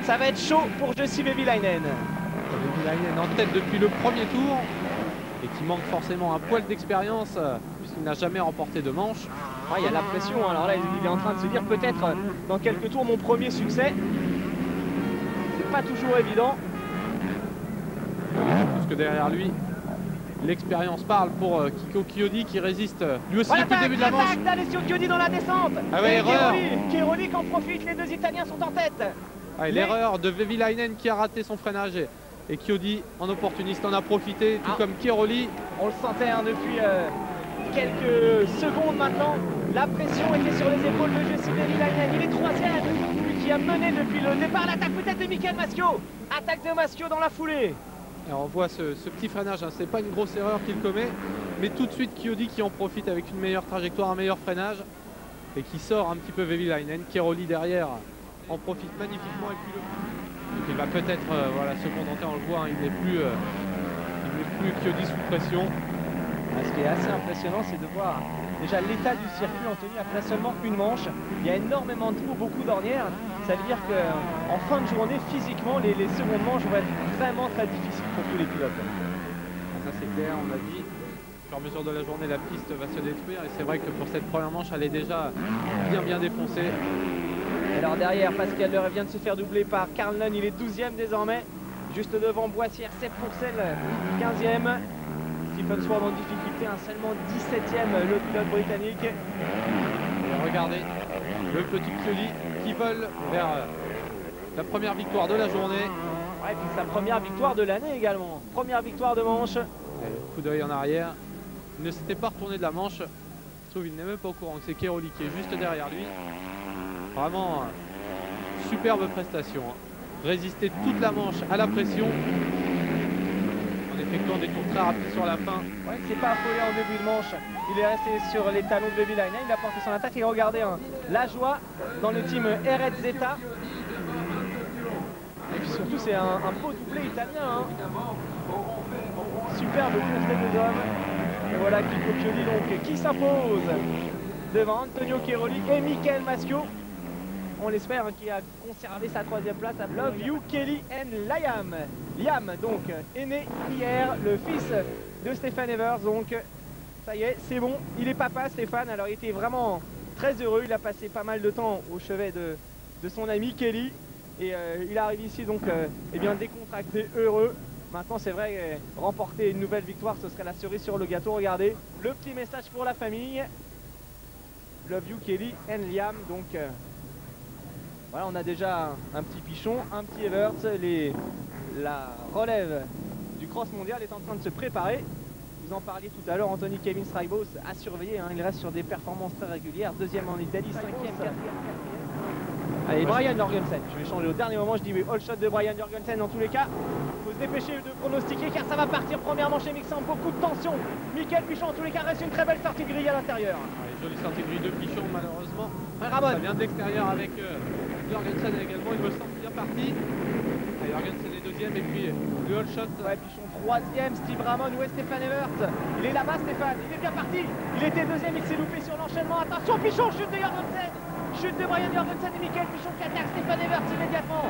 Ça va être chaud pour Jussi Vehviläinen. Vehviläinen en tête depuis le premier tour et qui manque forcément un poil d'expérience puisqu'il n'a jamais remporté de manche. Ah, il y a la pression, alors là il est en train de se dire peut-être dans quelques tours mon premier succès. C'est pas toujours évident. Parce que derrière lui, l'expérience parle pour Kiko Chiodi qui résiste lui aussi depuis le début de la manche. L'attaque d'Alessio Chiodi dans la descente. Ah ouais, erreur. Chiaroli qui en profite, les deux Italiens sont en tête. Ah, l'erreur de Vehviläinen qui a raté son freinage. Et Chiodi, en opportuniste, en a profité, tout comme Chiaroli. On le sentait hein, depuis quelques secondes maintenant. La pression était sur les épaules de Jussi Vehviläinen. Il est troisième, lui qui a mené depuis le départ. L'attaque peut-être de Michael Maschio. Attaque de Maschio dans la foulée. Alors on voit ce petit freinage, hein. C'est pas une grosse erreur qu'il commet, mais tout de suite Chiodi qui en profite avec une meilleure trajectoire, un meilleur freinage et qui sort un petit peu Vehviläinen. Chiaroli derrière en profite magnifiquement et puis il va peut-être voilà, se contenter, on le voit, hein. Il n'est plus Chiodi sous pression. Ce qui est assez impressionnant, c'est de voir déjà l'état du circuit, Anthony, après seulement une manche. Il y a énormément de trous, beaucoup d'ornières. Ça veut dire qu'en fin de journée, physiquement, les secondes manches vont être vraiment très difficiles pour tous les pilotes. Ça c'est clair, on a dit. Au fur et à mesure de la journée, la piste va se détruire. Et c'est vrai que pour cette première manche, elle est déjà bien défoncée. Alors derrière, Pascal Leur vient de se faire doubler par Karl Lund. Il est 12e désormais. Juste devant Boissière, Sepp Pourcel, 15e. Stephen Sword en difficulté, seulement 17e le pilote britannique. Et regardez le petit Chiodi qui vole vers la première victoire de la journée. Ouais, et puis sa première victoire de l'année également. Première victoire de manche. Coup d'œil en arrière. Il ne s'était pas retourné de la manche. Je trouve qu'il n'est même pas au courant que c'est Chiaroli qui est juste derrière lui. Vraiment superbe prestation. Résister toute la manche à la pression. En effectuant des tours très rapides sur la fin. Ouais, c'est pas affolé en début de manche. Il est resté sur les talons de Vehviläinen. Il a porté son attaque et regardez hein, la joie dans le team RZ Zeta. Et puis surtout c'est un beau doublé italien. Hein. Superbe course des deux hommes. Et voilà Kiko Chiodi donc qui s'impose devant Antonio Chiaroli et Michael Maschio. On l'espère hein, qui a conservé sa troisième place à Love You, Kelly and Liam. Liam donc est né hier, le fils de Stefan Evers, donc ça y est, c'est bon, il est papa Stéphane, alors il était vraiment très heureux, il a passé pas mal de temps au chevet de son ami Kelly et il arrive ici donc eh bien décontracté, heureux. Maintenant c'est vrai, remporter une nouvelle victoire ce serait la cerise sur le gâteau, regardez, le petit message pour la famille. Love You, Kelly and Liam, donc voilà, on a déjà un petit Pichon, un petit Evers, la relève du cross mondial est en train de se préparer. Vous en parliez tout à l'heure, Anthony Kevin Straibos a surveillé, hein, il reste sur des performances très régulières, deuxième en Italie, cinquième, quatrième. Allez, Brian Jorgensen, je vais changer au dernier moment, je dis oui, all shot de Brian Jorgensen dans tous les cas. Il faut se dépêcher de pronostiquer car ça va partir, première manche et mixant, beaucoup de tension. Michael Pichon en tous les cas reste une très belle sortie de grille à l'intérieur. Jolie sortie de grille de Pichon malheureusement. Ramon. Ça vient de l'extérieur avec Jorgensen également, il me semble bien parti. Jorgensen est deuxième et puis le all shot. Ouais, Pichon troisième, Steve Ramon, où est Stéphane Evers? Il est là-bas Stéphane, il est bien parti. Il était deuxième, il s'est loupé sur l'enchaînement. Attention Pichon, chute de Jorgensen. Chute de Brian Jorgensen et Michael Pichon qui attaque Stéphane Evers immédiatement.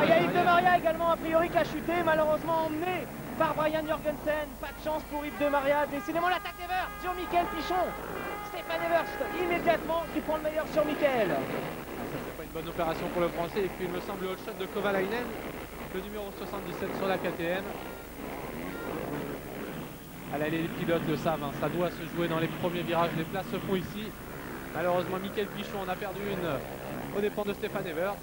Il y a Yves de Maria également a priori qui a chuté, malheureusement emmené par Brian Jorgensen. Pas de chance pour Yves de Maria. Décidément l'attaque d'Evers sur Michael Pichon. Stéphane Evers immédiatement qui prend le meilleur sur Michael. C'est pas une bonne opération pour le français et puis il me semble le all shot de Kovalainen, le numéro 77 sur la KTM. Allez, les pilotes le savent, hein, ça doit se jouer dans les premiers virages, les places se font ici. Malheureusement Michael Pichon en a perdu une au dépens de Stéphane Evers.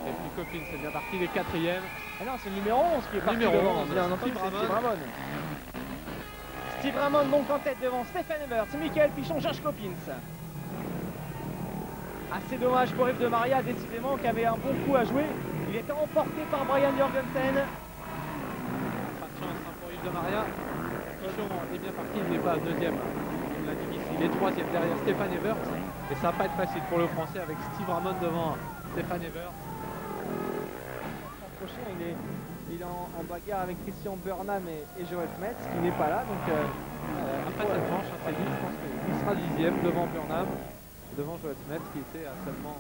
Et puis Copine c'est bien parti, les quatrièmes. Ah non, c'est le numéro 11 qui est parti numéro devant. 11, Steve Ramon. Steve Ramon donc en tête devant Stéphane Evers, Michael Pichon, Josh Copins. Assez dommage pour Yves de Maria, décidément, qui avait un bon coup à jouer. Il était emporté par Brian Jorgensen. Pas de chance hein, pour Yves de Maria. Pichon est bien parti, il n'est pas deuxième. Il l'a dit ici, il est troisième derrière Stéphane Evers. Et ça va pas être facile pour le français avec Steve Ramon devant Stéphane Evers. L'an prochain, il est en bagarre avec Christian Burnham et Joël Metz, qui n'est pas là. Donc, après cette manche, c'est dit, je pense qu'il sera dixième devant Burnham. devant Joël Smith qui était à seulement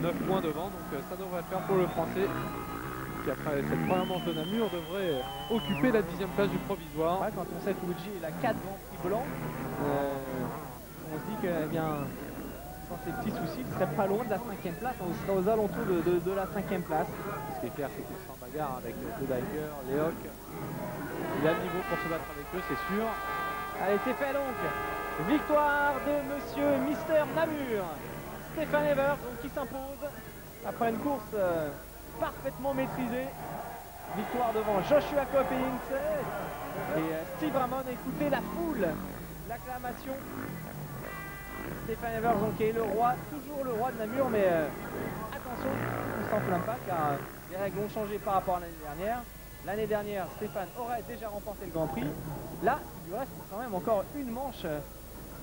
9 points devant, donc ça devrait faire pour le Français qui après cette première manche de Namur devrait occuper la 10e place du provisoire. Ouais, quand on sait que Luigi il a 4 grands prix blancs, on se dit que eh bien, sans ces petits soucis, il serait pas loin de la 5e place, on serait aux alentours de la 5e place. Ce qui est clair, c'est qu'il sera en bagarre avec Dodiger, Léoc. Il a le niveau pour se battre avec eux, c'est sûr. Allez, c'est fait donc. Victoire de monsieur Mister Namur. Stéphane Evers donc, qui s'impose après une course parfaitement maîtrisée. Victoire devant Joshua Coppins et Steve Ramon. Écoutez la foule, l'acclamation. Stéphane Evers donc, qui est le roi, toujours le roi de Namur, mais attention, on ne s'enflamme pas car les règles ont changé par rapport à l'année dernière. L'année dernière, Stéphane aurait déjà remporté le Grand Prix. Là, il lui reste quand même encore une manche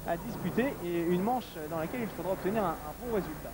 à disputer et une manche dans laquelle il faudra obtenir un bon résultat.